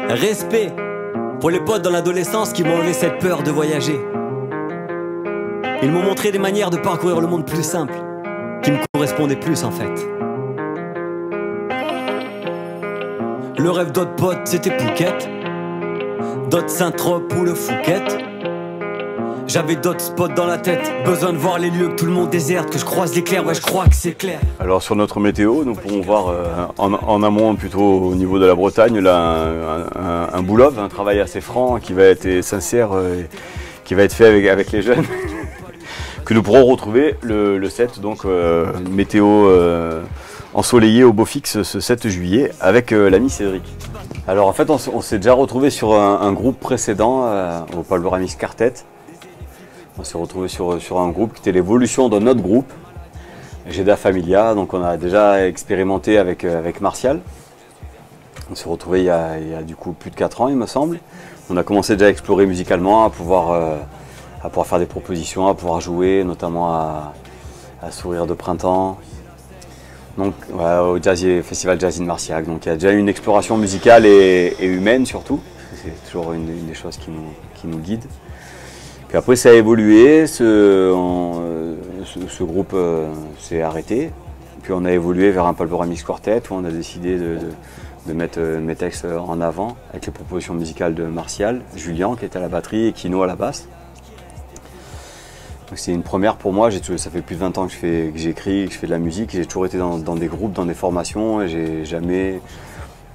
Respect pour les potes dans l'adolescence qui m'ont enlevé cette peur de voyager. Ils m'ont montré des manières de parcourir le monde plus simples, qui me correspondaient plus en fait. Le rêve d'autres potes c'était Phuket, d'autres Saint-Trope ou le Phuket. J'avais d'autres spots dans la tête, besoin de voir les lieux que tout le monde déserte, que je croise l'éclair, ouais je crois que c'est clair. Alors sur notre météo, nous pourrons voir en amont, plutôt au niveau de la Bretagne, là, un boulot, un travail assez franc qui va être sincère, qui va être fait avec les jeunes, que nous pourrons retrouver le 7, donc météo ensoleillé au beau fixe ce 7 juillet avec l'ami Cédric. Alors en fait on s'est déjà retrouvé sur un groupe précédent au Pablo Ramix Quartet. On s'est retrouvé sur un groupe qui était l'évolution d'un autre groupe, Geda Familia, donc on a déjà expérimenté avec Martial. On s'est retrouvé il y a du coup plus de 4 ans il me semble. On a commencé déjà à explorer musicalement, à pouvoir faire des propositions, à pouvoir jouer, notamment à Sourire de Printemps, donc au Festival Jazz in Marciac. Donc il y a déjà une exploration musicale et humaine surtout, c'est toujours une des choses qui nous guide. Puis après ça a évolué, ce groupe s'est arrêté. Puis on a évolué vers un Pablo Ramix Quartet où on a décidé de mettre mes textes en avant avec les propositions musicales de Martial, Julien qui était à la batterie et Kino à la basse. C'est une première pour moi, ça fait plus de 20 ans que j'écris, que je fais de la musique, j'ai toujours été dans des groupes, dans des formations, et j'ai jamais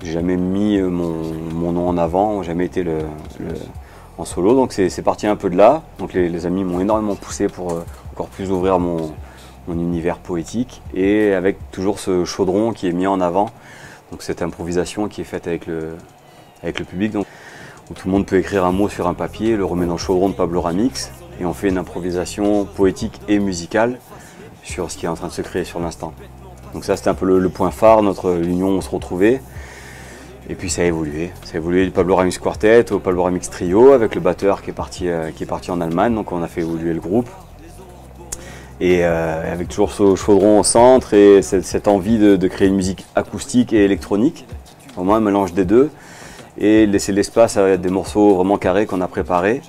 mis mon nom en avant, jamais été en solo, donc c'est parti un peu de là. Donc les amis m'ont énormément poussé pour encore plus ouvrir mon univers poétique, et avec toujours ce chaudron qui est mis en avant, donc cette improvisation qui est faite avec le public, donc, où tout le monde peut écrire un mot sur un papier, le remet dans le chaudron de Pablo Ramix, et on fait une improvisation poétique et musicale sur ce qui est en train de se créer sur l'instant. Donc ça c'était un peu le point phare, notre union, on se retrouvait. Et puis ça a évolué du Pablo Ramix Quartet au Pablo Ramix Trio avec le batteur qui est parti en Allemagne, donc on a fait évoluer le groupe. Et avec toujours ce chaudron au centre et cette envie de créer une musique acoustique et électronique, au moins un mélange des deux, et laisser l'espace à des morceaux vraiment carrés qu'on a préparés,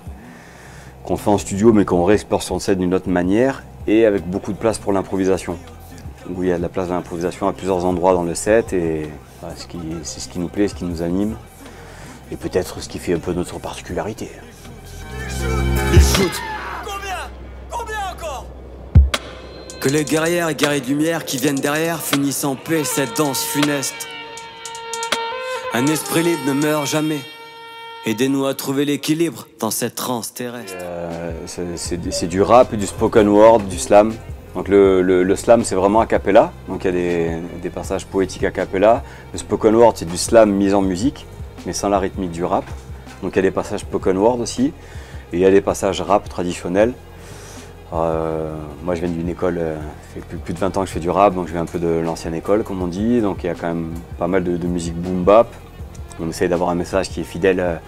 qu'on fait en studio mais qu'on réexplore sur scène d'une autre manière, et avec beaucoup de place pour l'improvisation, où il y a de la place de l'improvisation à plusieurs endroits dans le set, et voilà, c'est ce qui nous plaît, ce qui nous anime, et peut-être ce qui fait un peu notre particularité. Les shoots. Combien encore? Que les guerrières et guerriers de lumière qui viennent derrière finissent en paix cette danse funeste. Un esprit libre ne meurt jamais. Aidez-nous à trouver l'équilibre dans cette transe terrestre. C'est du rap, du spoken word, du slam. Donc le slam c'est vraiment a cappella, donc il y a des passages poétiques a cappella. Le spoken word c'est du slam mis en musique, mais sans la rythmique du rap. Donc il y a des passages spoken word aussi, et il y a des passages rap traditionnels. Moi je viens d'une école, ça fait plus de 20 ans que je fais du rap, donc je viens un peu de l'ancienne école comme on dit, donc il y a quand même pas mal de musique boom bap. On essaye d'avoir un message qui est fidèle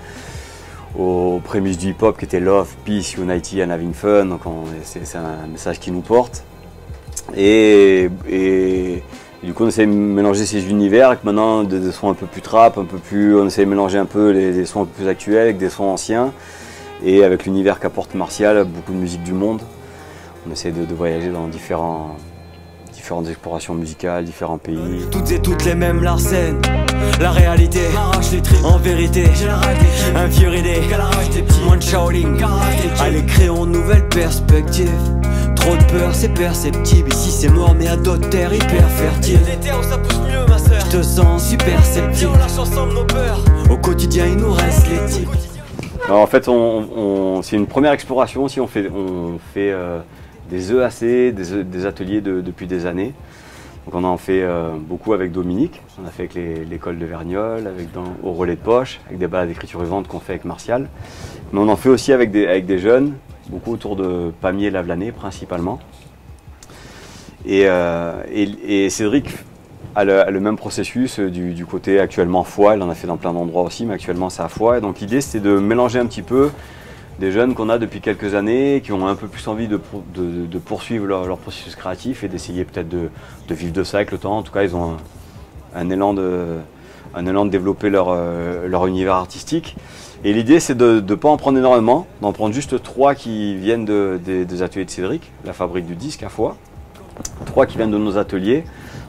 aux prémices du hip-hop qui était Love, Peace, Unity and Having Fun, donc c'est un message qui nous porte. Et du coup on essaie de mélanger ces univers avec maintenant des sons un peu plus trap, on essaie de mélanger un peu les sons un peu plus actuels avec des sons anciens, et avec l'univers qu'apporte Martial, beaucoup de musique du monde. On essaie de voyager dans différentes explorations musicales, différents pays. Toutes et toutes les mêmes Larsen. La réalité m'arrache les tripes. En vérité, j'ai la rage des kills. Un vieux idée, moins de Shaolin. Allez, créons une nouvelle perspective. Trop de peur, c'est perceptible. Ici c'est mort, mais à d'autres terres hyper fertiles. Des terres où ça pousse mieux, ma soeur. Je te sens super sceptique. On lâche ensemble nos peurs. Au quotidien, il nous reste les types. Alors, en fait, c'est une première exploration aussi. On fait des EAC, des ateliers depuis des années. Donc on en fait beaucoup avec Dominique, on a fait avec l'école de Vergnol, au relais de poche, avec des balades d'écriture vivante qu'on fait avec Martial. Mais on en fait aussi avec des jeunes, beaucoup autour de Pamiers et Lavelanet principalement. Et Cédric a le même processus du côté actuellement Foix, il en a fait dans plein d'endroits aussi, mais actuellement c'est à Foix. Et donc l'idée c'était de mélanger un petit peu des jeunes qu'on a depuis quelques années, qui ont un peu plus envie de poursuivre leur processus créatif et d'essayer peut-être de vivre de ça avec le temps. En tout cas, ils ont un élan en allant développer leur univers artistique. Et l'idée, c'est de ne pas en prendre énormément, d'en prendre juste 3 qui viennent des ateliers de Cédric, la fabrique du disque à Foix. 3 qui viennent de nos ateliers.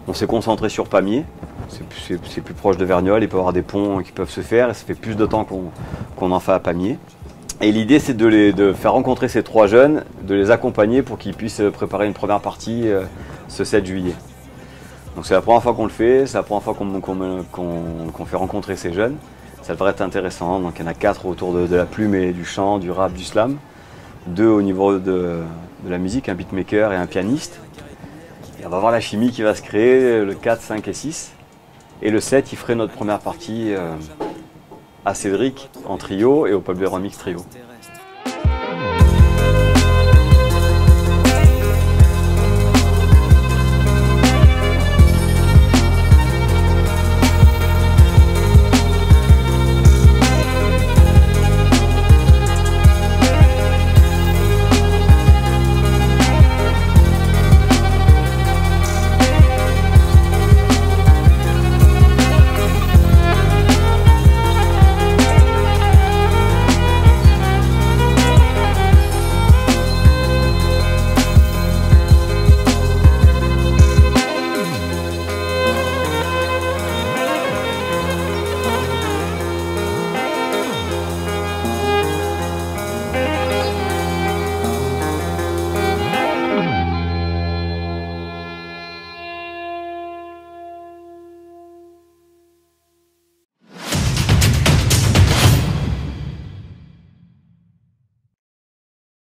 On s'est concentré sur Pamiers, c'est plus proche de Verniolle, il peut y avoir des ponts qui peuvent se faire et ça fait plus de temps qu'on en fait à Pamiers. Et l'idée, c'est de faire rencontrer ces 3 jeunes, de les accompagner pour qu'ils puissent préparer une première partie ce 7 juillet. Donc c'est la première fois qu'on le fait, c'est la première fois qu'on fait rencontrer ces jeunes. Ça devrait être intéressant. Donc il y en a 4 autour de la plume et du chant, du rap, du slam. 2 au niveau de la musique, un beatmaker et un pianiste. Et on va voir la chimie qui va se créer le 4, 5 et 6. Et le 7, il ferait notre première partie à Cédric en trio et au Pub Remix trio.